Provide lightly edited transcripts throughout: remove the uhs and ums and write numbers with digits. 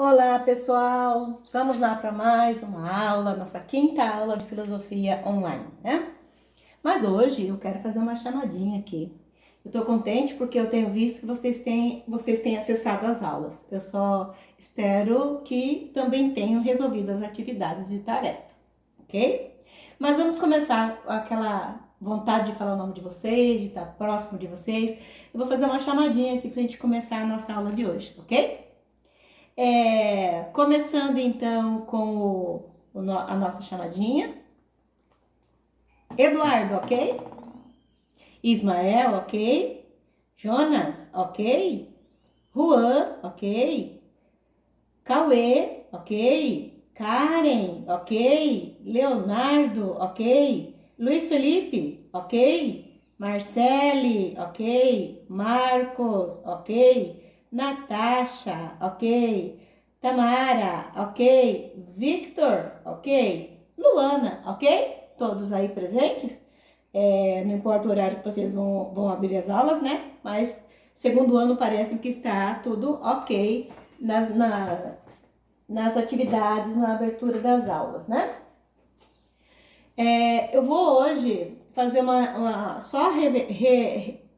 Olá, pessoal! Vamos lá para mais uma aula, nossa quinta aula de filosofia online, né? Mas hoje eu quero fazer uma chamadinha aqui. Eu tô contente porque eu tenho visto que vocês têm acessado as aulas. Eu só espero que também tenham resolvido as atividades de tarefa, ok? Mas vamos começar com aquela vontade de falar o nome de vocês, de estar próximo de vocês. Eu vou fazer uma chamadinha aqui para a gente começar a nossa aula de hoje, ok? Começando então com a nossa chamadinha. Eduardo, ok? Ismael, ok? Jonas, ok? Juan, ok? Cauê, ok? Karen, ok? Leonardo, ok? Luiz Felipe, ok? Marcele, ok? Marcos, ok? Natasha, ok? Tamara, ok? Victor, ok? Luana, ok? Todos aí presentes? Não importa o horário que vocês vão abrir as aulas, né? Mas segundo ano parece que está tudo ok nas atividades, na abertura das aulas, né? Eu vou hoje fazer só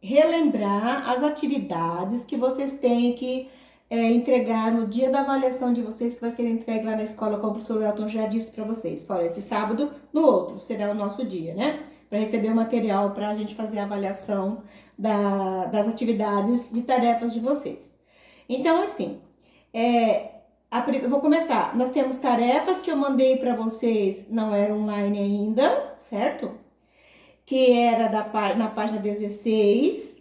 relembrar as atividades que vocês têm que entregar no dia da avaliação de vocês, que vai ser entregue lá na escola, como o professor Elton já disse para vocês. Fora esse sábado, no outro será o nosso dia, né? Para receber o material para a gente fazer a avaliação das atividades de tarefas de vocês. Então, assim, eu vou começar. Nós temos tarefas que eu mandei para vocês, não era online ainda, certo? Que era na página 16.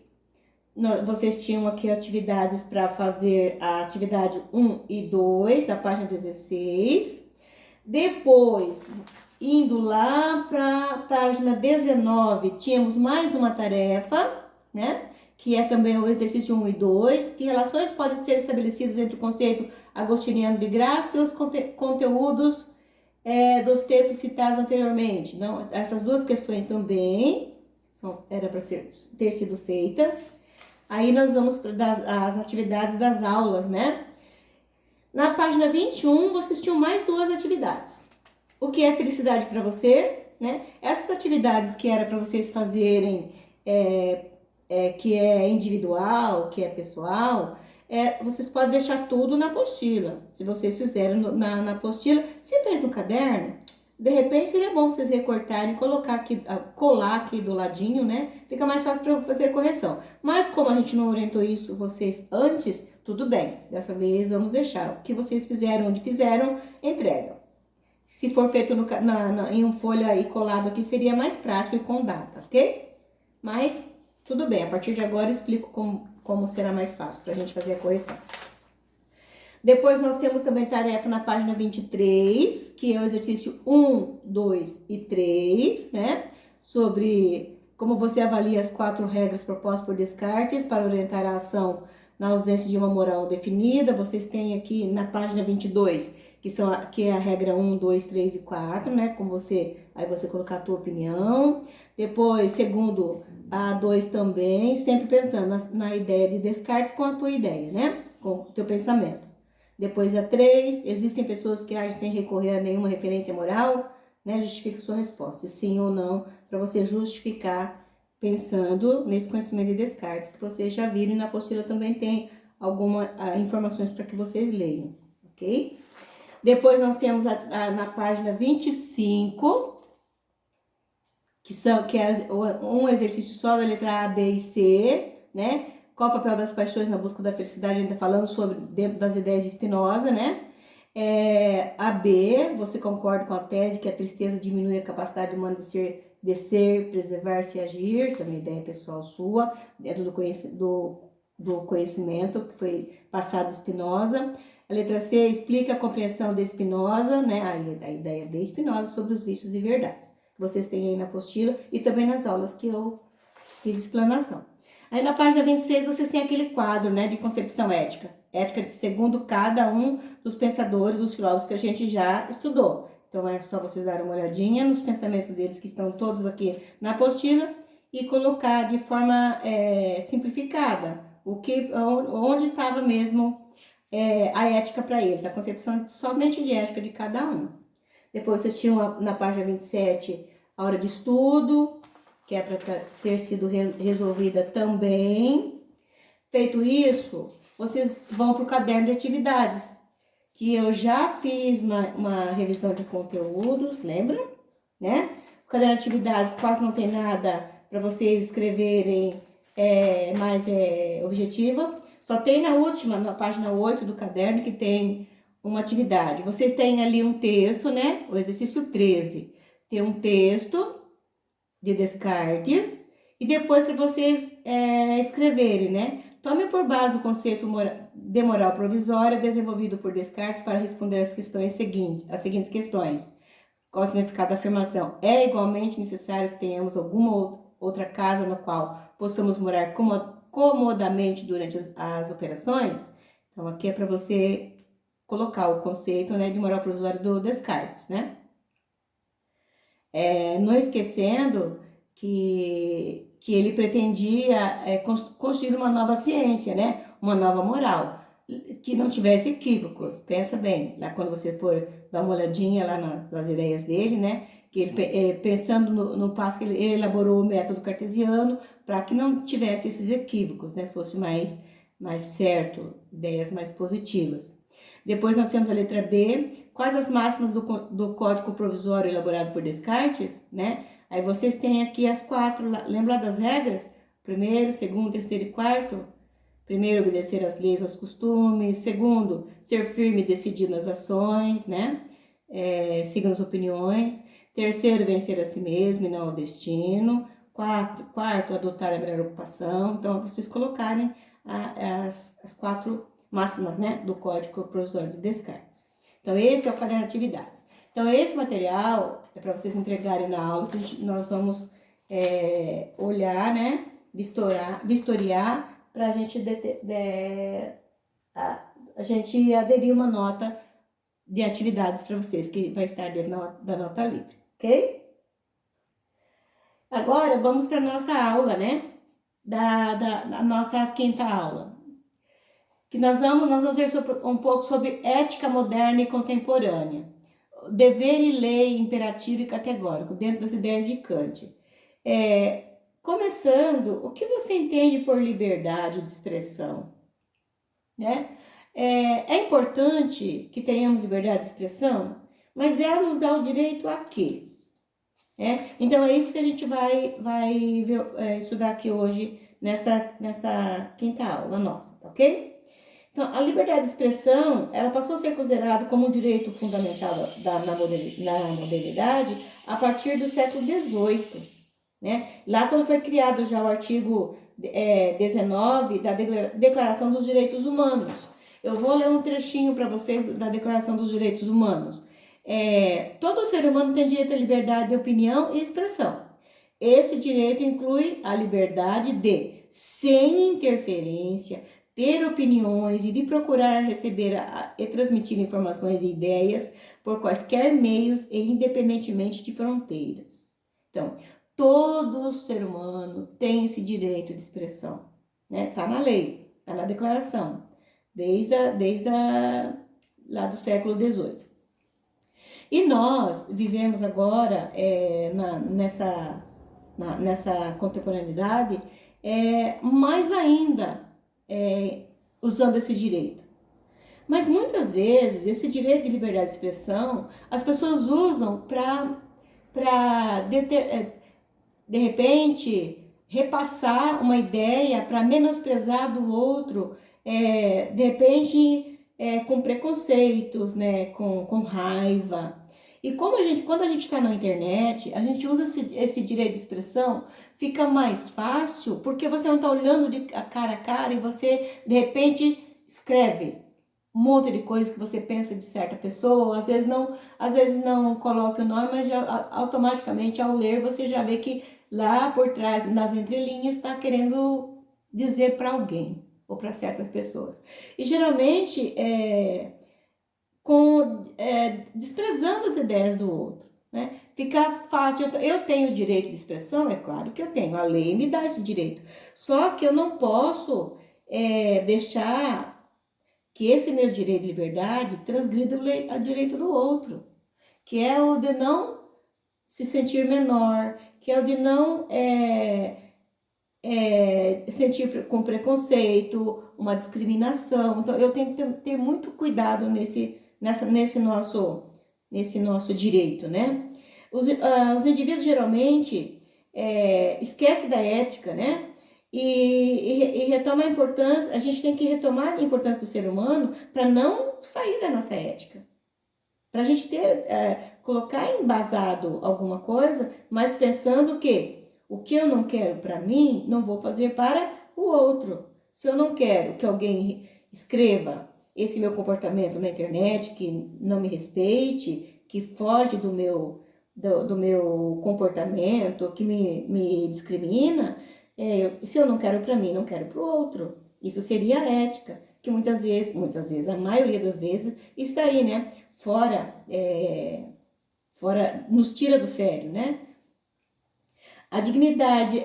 Vocês tinham aqui atividades para fazer a atividade 1 e 2 da página 16. Depois, indo lá para a página 19, tínhamos mais uma tarefa, né? Que é também o exercício 1 e 2, que relações podem ser estabelecidas entre o conceito agostiniano de graça e os conteúdos dos textos citados anteriormente. Então, essas duas questões também era para ter sido feitas. Aí nós vamos para as atividades das aulas, né? Na página 21, vocês tinham mais duas atividades. O que é felicidade para você, né? Essas atividades que era para vocês fazerem, que é individual, que é pessoal, vocês podem deixar tudo na apostila. Se vocês fizeram na apostila, se fez no caderno, de repente seria bom vocês recortarem e colar aqui do ladinho, né? Fica mais fácil para fazer a correção. Mas como a gente não orientou isso vocês antes, tudo bem. Dessa vez vamos deixar. O que vocês fizeram, onde fizeram, entregam. Se for feito em uma folha e colado aqui, seria mais prático e com data, ok? Mas tudo bem, a partir de agora eu explico como será mais fácil para a gente fazer a correção. Depois nós temos também tarefa na página 23, que é o exercício 1, 2 e 3, né? Sobre como você avalia as 4 regras propostas por Descartes para orientar a ação na ausência de uma moral definida. Vocês têm aqui na página 22, que é a regra 1, 2, 3 e 4, né? Aí você colocar a tua opinião. Depois, segundo a 2 também, sempre pensando na ideia de Descartes com a tua ideia, né? Com o teu pensamento. Depois a 3, existem pessoas que agem sem recorrer a nenhuma referência moral, né? Justifique sua resposta, sim ou não, para você justificar pensando nesse conhecimento de Descartes, que vocês já viram, e na apostila também tem algumas informações para que vocês leiam, ok? Depois nós temos na página 25, que é um exercício só da letra A, B e C, né? Qual o papel das paixões na busca da felicidade? A gente tá falando sobre dentro das ideias de Spinoza, né? A B, você concorda com a tese que a tristeza diminui a capacidade humana de ser, preservar-se e agir, também ideia pessoal sua, dentro do conhecimento que foi passado de Spinoza. A letra C explica a compreensão de Spinoza, né? A ideia de Spinoza sobre os vícios e verdades. Vocês têm aí na apostila e também nas aulas que eu fiz explanação. Aí na página 26 vocês têm aquele quadro, né, de concepção ética. Ética segundo cada um dos pensadores, dos filósofos que a gente já estudou. Então é só vocês darem uma olhadinha nos pensamentos deles, que estão todos aqui na apostila, e colocar de forma simplificada onde estava mesmo a ética para eles, a concepção somente de ética de cada um. Depois vocês tinham na página 27 a hora de estudo, que é para ter sido resolvida também. Feito isso, vocês vão para o caderno de atividades, que eu já fiz uma revisão de conteúdos, lembra? Né? O caderno de atividades quase não tem nada para vocês escreverem mais objetiva. Só tem na última, na página 8 do caderno, que tem uma atividade. Vocês têm ali um texto, né? O exercício 13. Tem um texto de Descartes e depois para vocês escreverem, né? Tome por base o conceito de moral provisória desenvolvido por Descartes para responder as seguintes questões. Qual o significado da afirmação? É igualmente necessário que tenhamos alguma outra casa na qual possamos morar comodamente durante as operações? Então, aqui é para você colocar o conceito, né, de moral provisória do Descartes, né? Não esquecendo que ele pretendia construir uma nova ciência, né? Uma nova moral, que não tivesse equívocos. Pensa bem, lá quando você for dar uma olhadinha lá nas ideias dele, né? Que ele, pensando no passo que ele elaborou o método cartesiano para que não tivesse esses equívocos, né? Fosse mais certo, ideias mais positivas. Depois nós temos a letra B. Quais as máximas do Código Provisório elaborado por Descartes, né? Aí vocês têm aqui as 4, lembra das regras? Primeiro, segundo, terceiro e quarto. Primeiro, obedecer às leis, aos costumes. Segundo, ser firme e decidido nas ações, né? Siga as opiniões. Terceiro, vencer a si mesmo e não ao destino. Quarto, adotar a melhor ocupação. Então, vocês colocarem as 4 máximas, né? Do Código Provisório de Descartes. Então, esse é o caderno de atividades. Então, esse material é para vocês entregarem na aula, que nós vamos olhar, né? Vistoriar, para a gente aderir uma nota de atividades para vocês, que vai estar dentro da nota livre, ok? Agora, vamos para a nossa aula, né? Da nossa quinta aula. Que nós vamos ver um pouco sobre ética moderna e contemporânea. Dever e lei, imperativo e categórico, dentro das ideias de Kant. Começando, o que você entende por liberdade de expressão? Né? É importante que tenhamos liberdade de expressão, mas ela nos dá o direito a quê? Então, é isso que a gente vai estudar aqui hoje, nessa quinta aula nossa, tá ok? Então, a liberdade de expressão, ela passou a ser considerada como um direito fundamental na modernidade a partir do século XVIII, né? Lá quando foi criado já o artigo 19 da Declaração dos Direitos Humanos. Eu vou ler um trechinho para vocês da Declaração dos Direitos Humanos. Todo ser humano tem direito à liberdade de opinião e expressão. Esse direito inclui a liberdade de, sem interferência, ter opiniões e de procurar receber e transmitir informações e ideias por quaisquer meios e independentemente de fronteiras. Então, todo ser humano tem esse direito de expressão, né? Tá na lei, tá na declaração, desde lá do século XVIII. E nós vivemos agora nessa contemporaneidade mais ainda usando esse direito. Mas muitas vezes esse direito de liberdade de expressão as pessoas usam para de repente repassar uma ideia, para menosprezar do outro, de repente com preconceitos, né, com raiva. E quando a gente está na internet, a gente usa esse direito de expressão, fica mais fácil, porque você não está olhando de cara a cara e você, de repente, escreve um monte de coisas que você pensa de certa pessoa, às vezes não coloca o nome, mas já, automaticamente, ao ler, você já vê que lá por trás, nas entrelinhas, está querendo dizer para alguém, ou para certas pessoas. E, geralmente, desprezando as ideias do outro, né? Fica fácil. Eu tenho direito de expressão, é claro que eu tenho, a lei me dá esse direito. Só que eu não posso deixar que esse meu direito de liberdade transgrida o direito do outro, que é o de não se sentir menor, que é o de não sentir com preconceito, uma discriminação. Então, eu tenho que ter muito cuidado nesse nosso direito, né? Os indivíduos geralmente esquecem da ética, né? E retoma a importância, a gente tem que retomar a importância do ser humano para não sair da nossa ética. Para a gente colocar embasado alguma coisa, mas pensando que o que eu não quero para mim, não vou fazer para o outro. Se eu não quero que alguém escreva esse meu comportamento na internet, que não me respeite, que foge do meu comportamento, que me discrimina, se eu não quero para mim, não quero para o outro. Isso seria a ética, que muitas vezes, a maioria das vezes, está aí, né? Fora, nos tira do sério, né? A dignidade,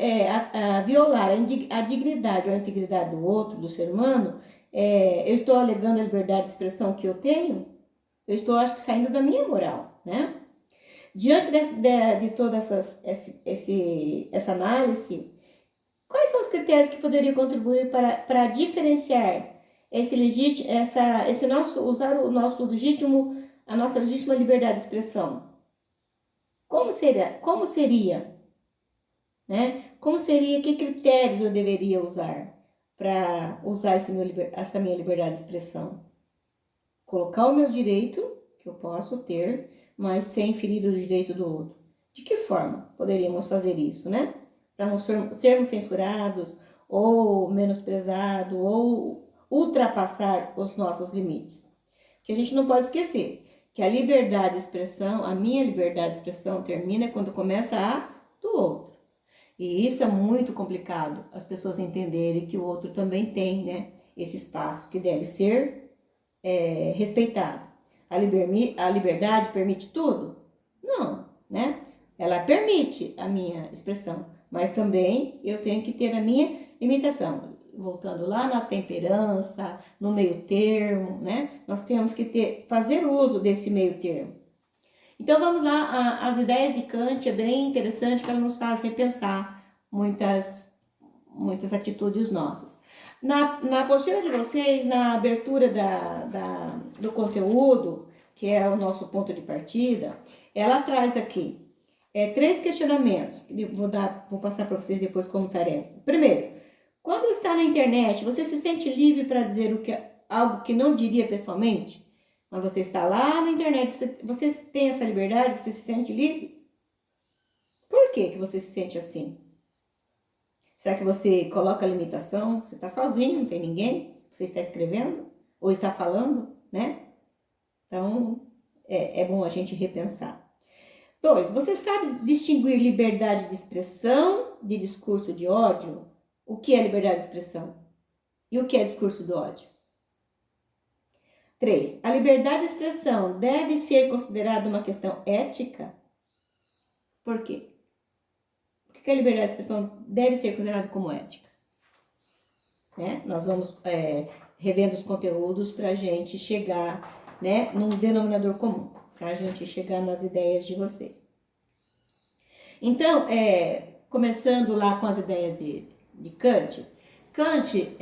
violar a dignidade ou a integridade do outro, do ser humano, eu estou alegando a liberdade de expressão que eu tenho, eu estou, acho que, saindo da minha moral, né? Diante de toda essa análise, quais são os critérios que poderiam contribuir para diferenciar usar a nossa legítima liberdade de expressão? Como seria, né? Como seria, que critérios eu deveria usar para usar essa minha liberdade de expressão? Colocar o meu direito, que eu posso ter, mas sem ferir o direito do outro. De que forma poderíamos fazer isso, né? Para não sermos censurados, ou menosprezados, ou ultrapassar os nossos limites. Que a gente não pode esquecer que a liberdade de expressão, a minha liberdade de expressão termina quando começa a do outro. E isso é muito complicado, as pessoas entenderem que o outro também tem, né, esse espaço que deve ser respeitado. A liberdade permite tudo? Não, né? Ela permite a minha expressão, mas também eu tenho que ter a minha limitação. Voltando lá na temperança, no meio termo, né? Nós temos que fazer uso desse meio termo. Então vamos lá, as ideias de Kant é bem interessante, que ela nos faz repensar muitas atitudes nossas. Na apostila de vocês, na abertura do conteúdo, que é o nosso ponto de partida, ela traz aqui 3 questionamentos, que vou passar para vocês depois como tarefa. Primeiro, quando está na internet, você se sente livre para dizer algo que não diria pessoalmente? Mas você está lá na internet, você tem essa liberdade, você se sente livre? Por que você se sente assim? Será que você coloca limitação? Você está sozinho, não tem ninguém? Você está escrevendo? Ou está falando, né? Então, é bom a gente repensar. 2, você sabe distinguir liberdade de expressão de discurso de ódio? O que é liberdade de expressão? E o que é discurso do ódio? 3, a liberdade de expressão deve ser considerada uma questão ética? Por quê? Por que a liberdade de expressão deve ser considerada como ética? Né? Nós vamos revendo os conteúdos para a gente chegar, né, num denominador comum, para a gente chegar nas ideias de vocês. Então, começando lá com as ideias de Kant. Kant,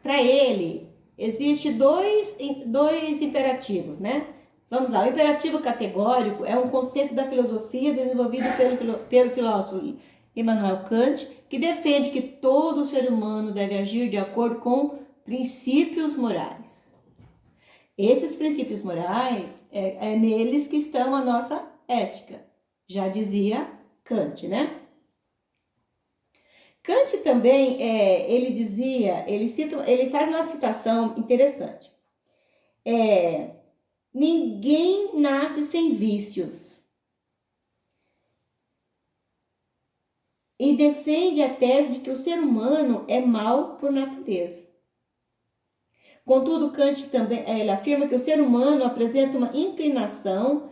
para ele, existe dois imperativos, né? Vamos lá, o imperativo categórico é um conceito da filosofia desenvolvido pelo filósofo Immanuel Kant, que defende que todo ser humano deve agir de acordo com princípios morais. Esses princípios morais, é neles que estão a nossa ética, já dizia Kant, né? Kant também, ele faz uma citação interessante. Ninguém nasce sem vícios. E defende a tese de que o ser humano é mau por natureza. Contudo, Kant também ele afirma que o ser humano apresenta uma inclinação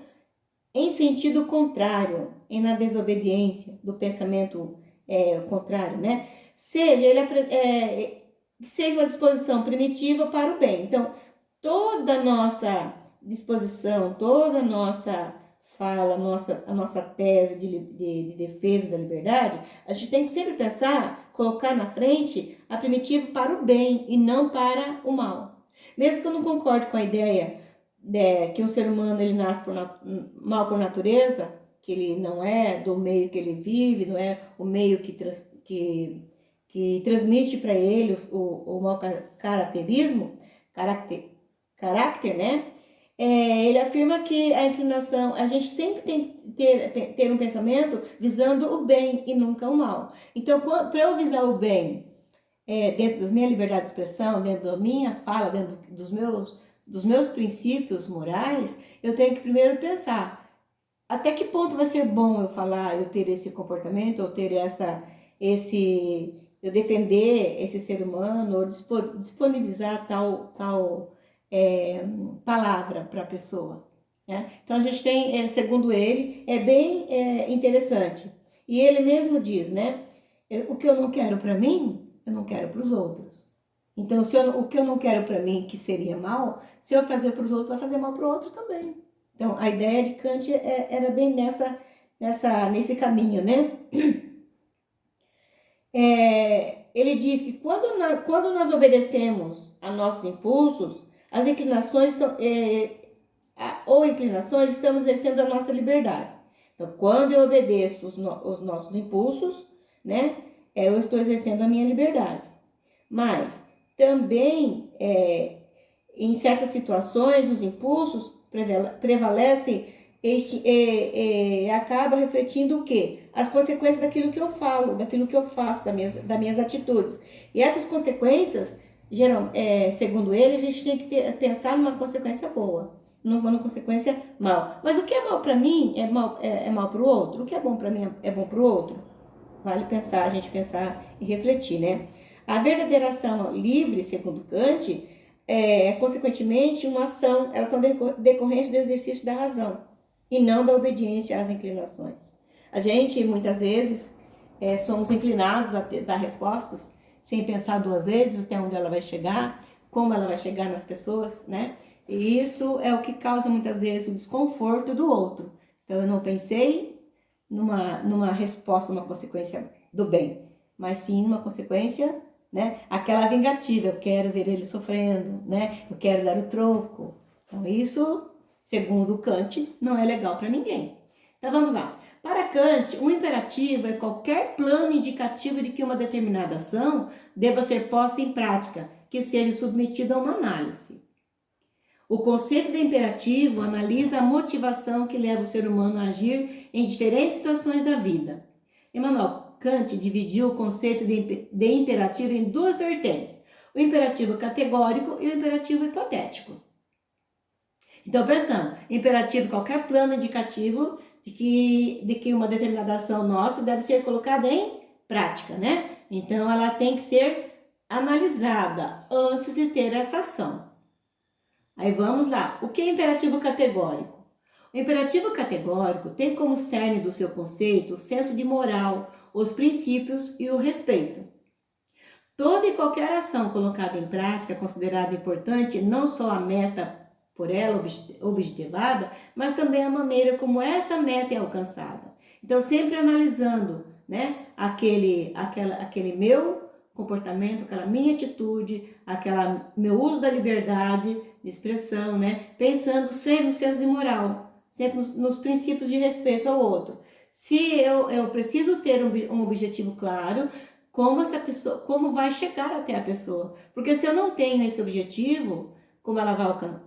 em sentido contrário, na desobediência do pensamento contrário, né? que seja uma disposição primitiva para o bem. Então, toda a nossa disposição, toda a nossa fala, a nossa tese de defesa da liberdade, a gente tem que sempre pensar, colocar na frente a primitiva para o bem e não para o mal. Mesmo que eu não concorde com a ideia que um ser humano ele nasce mal por natureza, que ele não é do meio que ele vive, não é o meio que transmite para ele o mau caráter, né? Ele afirma que a inclinação, a gente sempre tem que ter um pensamento visando o bem e nunca o mal. Então, para eu visar o bem dentro da minha liberdade de expressão, dentro da minha fala, dentro dos meus princípios morais, eu tenho que primeiro pensar até que ponto vai ser bom eu falar, eu ter esse comportamento, eu ter eu defender esse ser humano, ou disponibilizar tal palavra para a pessoa. Né? Então a gente tem, segundo ele, é bem interessante. E ele mesmo diz, né? O que eu não quero para mim, eu não quero para os outros. Então, o que eu não quero para mim, que seria mal, se eu fazer para os outros, vai fazer mal para o outro também. Então, a ideia de Kant era bem nesse caminho, né? Ele diz que quando nós obedecemos a nossos impulsos, as inclinações ou inclinações, estamos exercendo a nossa liberdade. Então, quando eu obedeço os nossos impulsos, né, eu estou exercendo a minha liberdade. Mas também, em certas situações, os impulsos prevalecem e acaba refletindo o quê? As consequências daquilo que eu falo, daquilo que eu faço, das minhas atitudes. E essas consequências, segundo ele, a gente tem que pensar numa consequência boa, numa consequência mal. Mas o que é mal para mim é mal para o outro? O que é bom para mim é bom para o outro? Vale pensar, a gente pensar e refletir, né? A verdadeira ação livre, segundo Kant, consequentemente, uma ação, elas são decorrentes do exercício da razão e não da obediência às inclinações. A gente, muitas vezes, somos inclinados a dar respostas sem pensar duas vezes até onde ela vai chegar, como ela vai chegar nas pessoas, né? E isso é o que causa, muitas vezes, o desconforto do outro. Então, eu não pensei numa resposta, numa consequência do bem, mas sim numa consequência, né? Aquela vingativa, eu quero ver ele sofrendo, né? Eu quero dar o troco. Então isso, segundo Kant, não é legal para ninguém. Então vamos lá. Para Kant, um imperativo é qualquer plano indicativo de que uma determinada ação deva ser posta em prática, que seja submetida a uma análise. O conceito de imperativo analisa a motivação que leva o ser humano a agir em diferentes situações da vida. Emmanuel Kant dividiu o conceito de imperativo em duas vertentes: o imperativo categórico e o imperativo hipotético. Então, pensando, imperativo, qualquer plano indicativo de que uma determinada ação nossa deve ser colocada em prática, né? Então, ela tem que ser analisada antes de ter essa ação. Aí vamos lá. O que é imperativo categórico? O imperativo categórico tem como cerne do seu conceito o senso de moral, os princípios e o respeito. Toda e qualquer ação colocada em prática é considerada importante, não só a meta por ela objetivada, mas também a maneira como essa meta é alcançada. Então, sempre analisando, né, aquele meu comportamento, aquela minha atitude, meu uso da liberdade de expressão, né, pensando sempre no senso de moral, sempre nos princípios de respeito ao outro. Se eu preciso ter um objetivo claro, como vai chegar até a pessoa? Porque se eu não tenho esse objetivo, como ela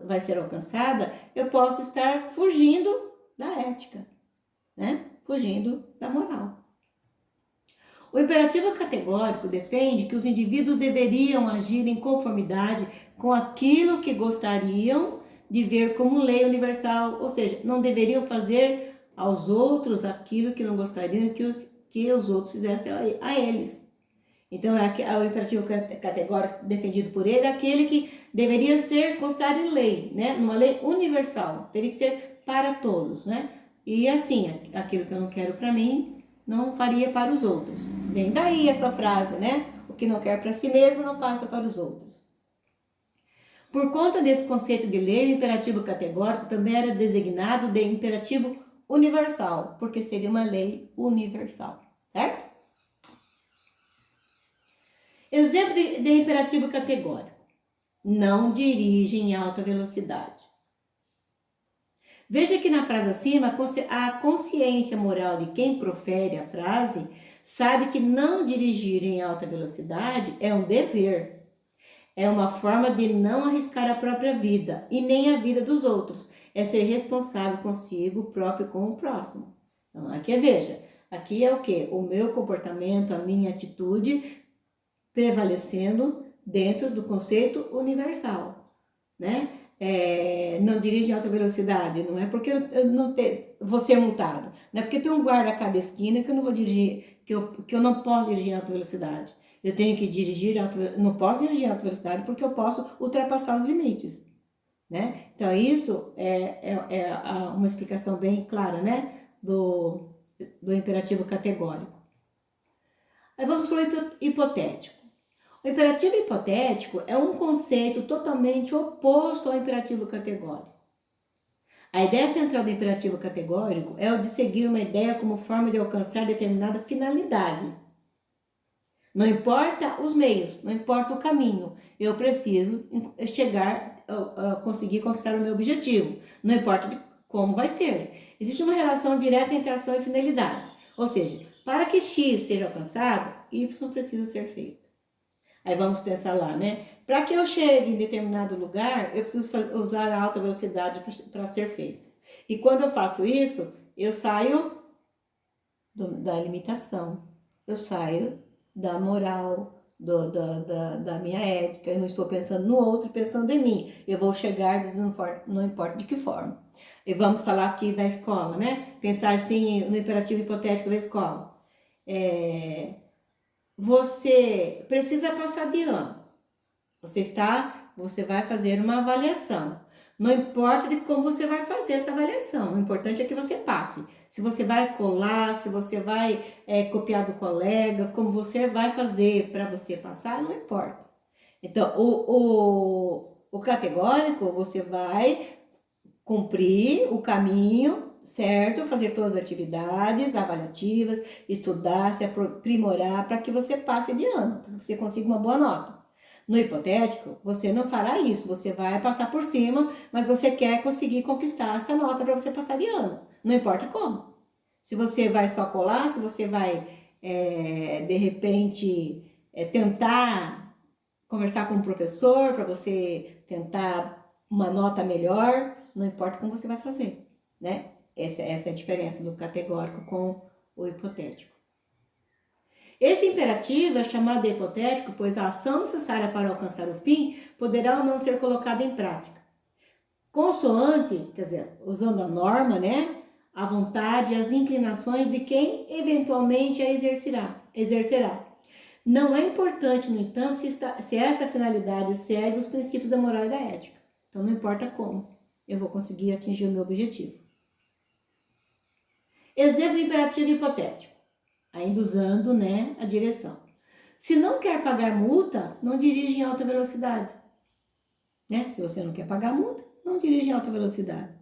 vai ser alcançada, eu posso estar fugindo da ética, né? Fugindo da moral. O imperativo categórico defende que os indivíduos deveriam agir em conformidade com aquilo que gostariam de ver como lei universal, ou seja, não deveriam fazer aos outros aquilo que não gostariam que os outros fizessem a eles. Então, o imperativo categórico defendido por ele é aquele que deveria constar em lei, né? Numa lei universal, teria que ser para todos, né? E assim, aquilo que eu não quero para mim, não faria para os outros. Vem daí essa frase, né? O que não quer para si mesmo, não faça para os outros. Por conta desse conceito de lei, o imperativo categórico também era designado de imperativo universal, porque seria uma lei universal, certo? Exemplo de imperativo categórico. Não dirige em alta velocidade. Veja que na frase acima, a consciência moral de quem profere a frase sabe que não dirigir em alta velocidade é um dever. É uma forma de não arriscar a própria vida e nem a vida dos outros. É ser responsável consigo próprio e com o próximo. Então, aqui veja, aqui é o quê? O meu comportamento, a minha atitude prevalecendo dentro do conceito universal, né? Não dirige em alta velocidade, não é porque eu não vou ser multado, não é porque tem um guarda a cada esquina que eu não vou dirigir, que eu não posso dirigir em alta velocidade. Eu tenho que dirigir, não posso dirigir em alta velocidade porque eu posso ultrapassar os limites, né? Então isso é uma explicação bem clara, né? Do imperativo categórico. Aí vamos para o hipotético. O imperativo hipotético é um conceito totalmente oposto ao imperativo categórico. A ideia central do imperativo categórico é o de seguir uma ideia como forma de alcançar determinada finalidade. Não importa os meios, não importa o caminho, eu preciso chegar a conseguir conquistar o meu objetivo. Não importa como vai ser. Existe uma relação direta entre ação e finalidade. Ou seja, para que X seja alcançado, Y precisa ser feito. Aí vamos pensar lá, né? Para que eu chegue em determinado lugar, eu preciso usar a alta velocidade para ser feito. E quando eu faço isso, eu saio da limitação, eu saio da moral, da minha ética, eu não estou pensando no outro, pensando em mim. Eu vou chegar, não importa de que forma. E vamos falar aqui da escola, né? Pensar assim no imperativo hipotético da escola. Você precisa passar de ano. Você vai fazer uma avaliação. Não importa de como você vai fazer essa avaliação, o importante é que você passe. Se você vai colar, se você vai copiar do colega, como você vai fazer para você passar, não importa. Então, o categórico, você vai cumprir o caminho, certo? Fazer todas as atividades avaliativas, estudar, se aprimorar para que você passe de ano, para que você consiga uma boa nota. No hipotético, você não fará isso, você vai passar por cima, mas você quer conseguir conquistar essa nota para você passar de ano, não importa como. Se você vai só colar, se você vai, de repente, tentar conversar com o professor para você tentar uma nota melhor, não importa como você vai fazer, né? Essa é a diferença do categórico com o hipotético. Esse imperativo é chamado de hipotético, pois a ação necessária para alcançar o fim poderá ou não ser colocada em prática. Consoante, quer dizer, usando a norma, né? A vontade e as inclinações de quem eventualmente a exercerá. Não é importante, no entanto, se essa finalidade segue os princípios da moral e da ética. Então, não importa como, eu vou conseguir atingir o meu objetivo. Exemplo de imperativo hipotético. Ainda usando, né, a direção. Se não quer pagar multa, não dirige em alta velocidade. Né? Se você não quer pagar multa, não dirige em alta velocidade.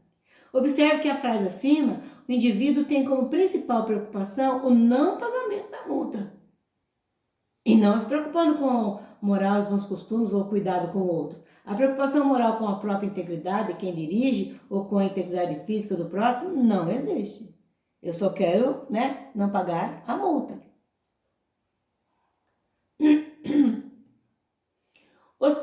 Observe que a frase acima, o indivíduo tem como principal preocupação o não pagamento da multa. E não se preocupando com moral, os bons costumes ou cuidado com o outro. A preocupação moral com a própria integridade de quem dirige ou com a integridade física do próximo não existe. Eu só quero, né, não pagar a multa. Os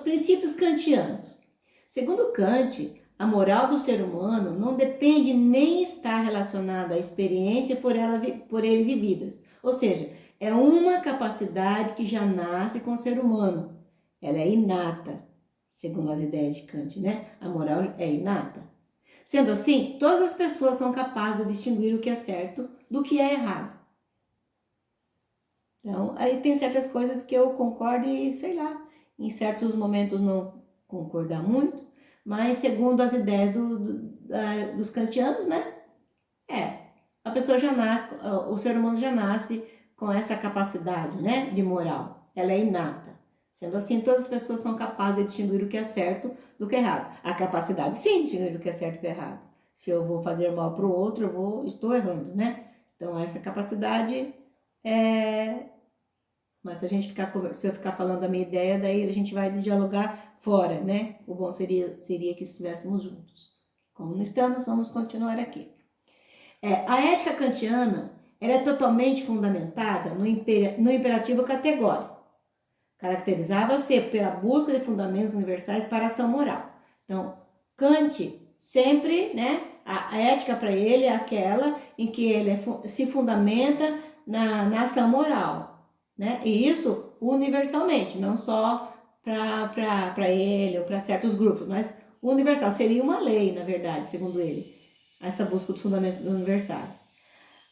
princípios kantianos. Segundo Kant, a moral do ser humano não depende nem está relacionada à experiência por ele vividas. Ou seja, é uma capacidade que já nasce com o ser humano. Ela é inata, segundo as ideias de Kant, né? A moral é inata. Sendo assim, todas as pessoas são capazes de distinguir o que é certo do que é errado. Então, aí tem certas coisas que eu concordo e, sei lá, em certos momentos não concordar muito, mas segundo as ideias dos kantianos, né? A pessoa já nasce, o ser humano já nasce com essa capacidade, né, de moral. Ela é inata. Sendo assim, todas as pessoas são capazes de distinguir o que é certo do que é errado. A capacidade, sim, de distinguir o que é certo do que é errado. Se eu vou fazer mal para o outro, estou errando, né? Então, essa capacidade é... Mas se eu ficar falando a minha ideia, daí a gente vai dialogar fora, né? O bom seria que estivéssemos juntos. Como não estamos, vamos continuar aqui. A ética kantiana ela é totalmente fundamentada no imperativo categórico. Caracterizava-se pela busca de fundamentos universais para a ação moral. Então, Kant sempre, né? A ética para ele é aquela em que ele se fundamenta na ação moral, né? E isso universalmente, não só para ele ou para certos grupos, mas universal. Seria uma lei, na verdade, segundo ele, essa busca dos fundamentos universais.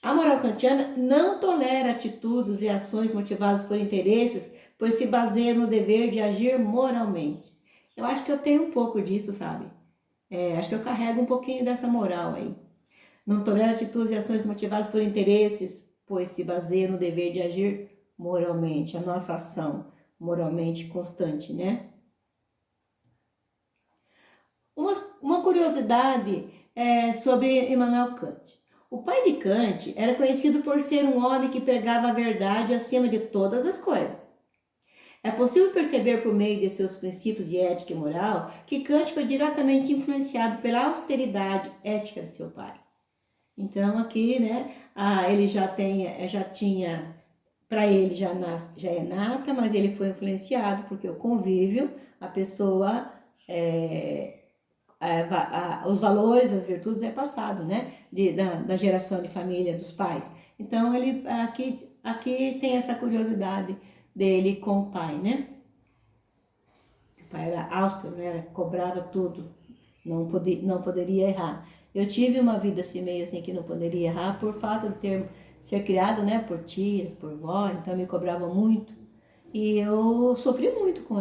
A moral kantiana não tolera atitudes e ações motivadas por interesses, pois se baseia no dever de agir moralmente. Eu acho que eu tenho um pouco disso, sabe? Acho que eu carrego um pouquinho dessa moral aí. Não tolera atitudes e ações motivadas por interesses, pois se baseia no dever de agir moralmente. A nossa ação moralmente constante, né? Uma curiosidade sobre Immanuel Kant. O pai de Kant era conhecido por ser um homem que pregava a verdade acima de todas as coisas. É possível perceber por meio de seus princípios de ética e moral que Kant foi diretamente influenciado pela austeridade ética de seu pai. Então aqui, né, ele já tinha, para ele já é nata, mas ele foi influenciado porque o convívio, a pessoa, os valores, as virtudes é passado, né, da geração de família dos pais. Então ele aqui tem essa curiosidade dele com o pai, né? O pai era austero, né? Cobrava tudo, não poderia errar. Eu tive uma vida assim meio assim que não poderia errar por fato de ser criado, né, por tia, por vó, então me cobrava muito. E eu sofri muito com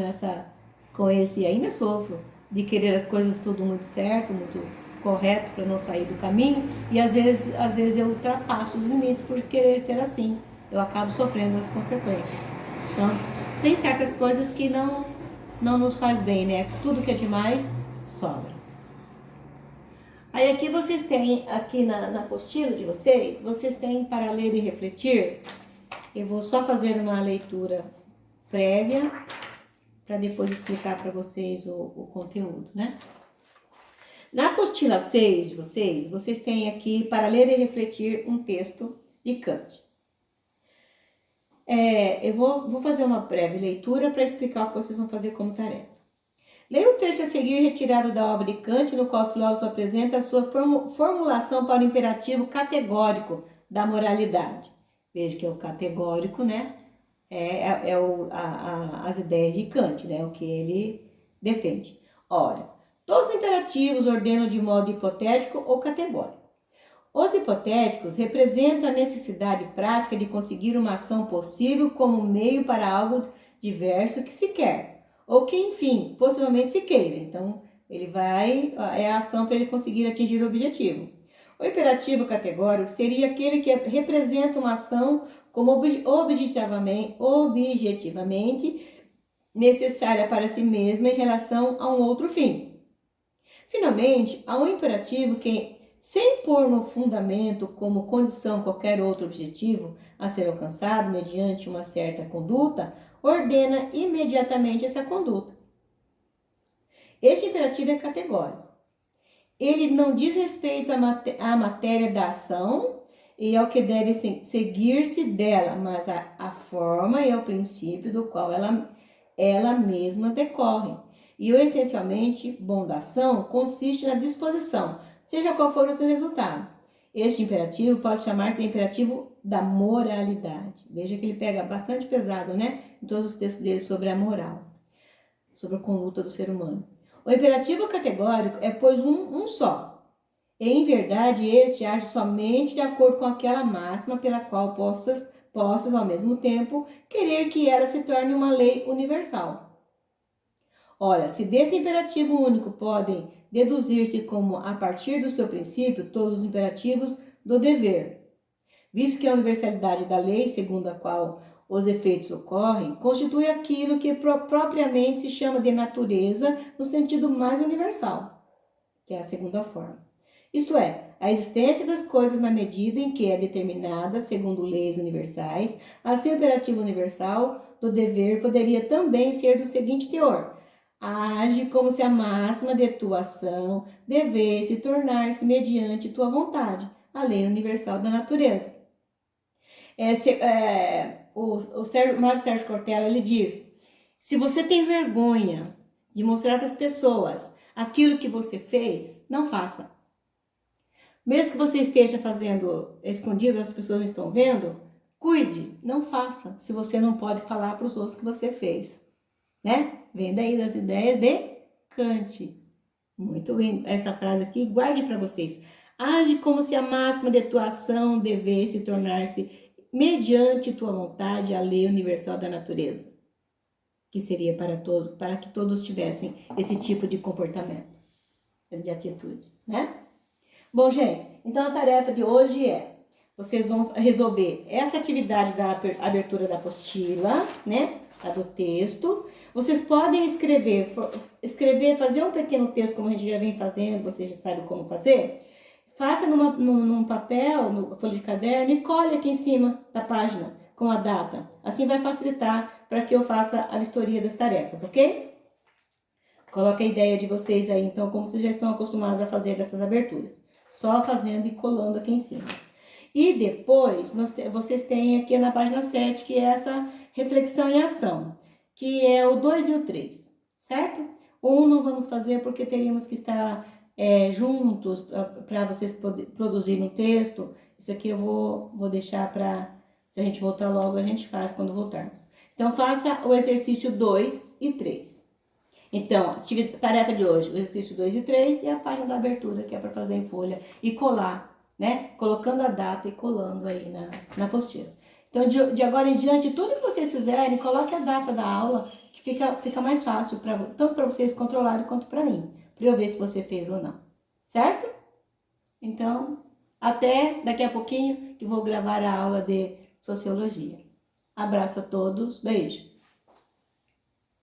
esse, ainda sofro, de querer as coisas tudo muito certo, muito correto para não sair do caminho, e às vezes eu ultrapasso os limites por querer ser assim. Eu acabo sofrendo as consequências. Então, tem certas coisas que não nos faz bem, né? Tudo que é demais sobra. Aí aqui vocês têm, aqui na apostila de vocês têm para ler e refletir. Eu vou só fazer uma leitura prévia para depois explicar para vocês o conteúdo, né? Na apostila 6 de vocês têm aqui para ler e refletir um texto de Kant. Eu vou fazer uma breve leitura para explicar o que vocês vão fazer como tarefa. Leia o texto a seguir retirado da obra de Kant, no qual o filósofo apresenta a sua formulação para o imperativo categórico da moralidade. Veja que é o categórico, né? As ideias de Kant, né? O que ele defende. Ora, todos os imperativos ordenam de modo hipotético ou categórico. Os hipotéticos representam a necessidade prática de conseguir uma ação possível como meio para algo diverso que se quer, ou que, enfim, possivelmente se queira. Então, é a ação para ele conseguir atingir o objetivo. O imperativo categórico seria aquele que representa uma ação como objetivamente necessária para si mesma em relação a um outro fim. Finalmente, há um imperativo que, sem pôr no fundamento como condição qualquer outro objetivo a ser alcançado mediante uma certa conduta, ordena imediatamente essa conduta. Este imperativo é categórico. Ele não diz respeito à matéria da ação e ao que deve seguir-se dela, mas à forma e ao princípio do qual ela mesma decorre. E o essencialmente bom da ação consiste na disposição, seja qual for o seu resultado. Este imperativo pode chamar-se de imperativo da moralidade. Veja que ele pega bastante pesado, né? Em todos os textos dele sobre a moral, sobre a conduta do ser humano. O imperativo categórico é, pois, um só. E, em verdade, este age somente de acordo com aquela máxima pela qual possas, ao mesmo tempo, querer que ela se torne uma lei universal. Ora, se desse imperativo único podem deduzir-se como, a partir do seu princípio, todos os imperativos do dever. visto que a universalidade da lei, segundo a qual os efeitos ocorrem, constitui aquilo que propriamente se chama de natureza no sentido mais universal, que é a segunda forma. Isto é, a existência das coisas na medida em que é determinada segundo leis universais, assim o imperativo universal do dever poderia também ser do seguinte teor: age como se a máxima de tua ação devesse tornar-se mediante tua vontade, a lei universal da natureza. O Mário Sérgio Cortella, ele diz: se você tem vergonha de mostrar para as pessoas aquilo que você fez, não faça. Mesmo que você esteja fazendo escondido, as pessoas não estão vendo, cuide, não faça, se você não pode falar para os outros que você fez, né? Vem daí das ideias de Kant. Muito bem, essa frase aqui, guarde para vocês. Age como se a máxima de tua ação devesse tornar-se, mediante tua vontade, a lei universal da natureza, que seria para todos, para que todos tivessem esse tipo de comportamento, de atitude, né? Bom, gente, então a tarefa de hoje é, vocês vão resolver essa atividade da abertura da apostila, né, a do texto. Vocês podem escrever, fazer um pequeno texto, como a gente já vem fazendo, vocês já sabem como fazer. Faça num papel, no folha de caderno e colhe aqui em cima da página com a data. Assim vai facilitar para que eu faça a vistoria das tarefas, ok? Coloque a ideia de vocês aí, então, como vocês já estão acostumados a fazer dessas aberturas. Só fazendo e colando aqui em cima. E depois, vocês têm aqui na página 7, que é essa reflexão em ação, que é o 2 e o 3, certo? O 1 não vamos fazer porque teríamos que estar juntos para vocês produzirem um texto. Isso aqui eu vou deixar para, se a gente voltar logo, a gente faz quando voltarmos. Então, faça o exercício 2 e 3. Então, tarefa de hoje, o exercício 2 e 3 e a página da abertura, que é para fazer em folha e colar, né? Colocando a data e colando aí na apostila. Então, de agora em diante, tudo que vocês fizerem, coloque a data da aula, que fica mais fácil, tanto para vocês controlarem quanto para mim, para eu ver se você fez ou não. Certo? Então, até daqui a pouquinho que vou gravar a aula de Sociologia. Abraço a todos, beijo!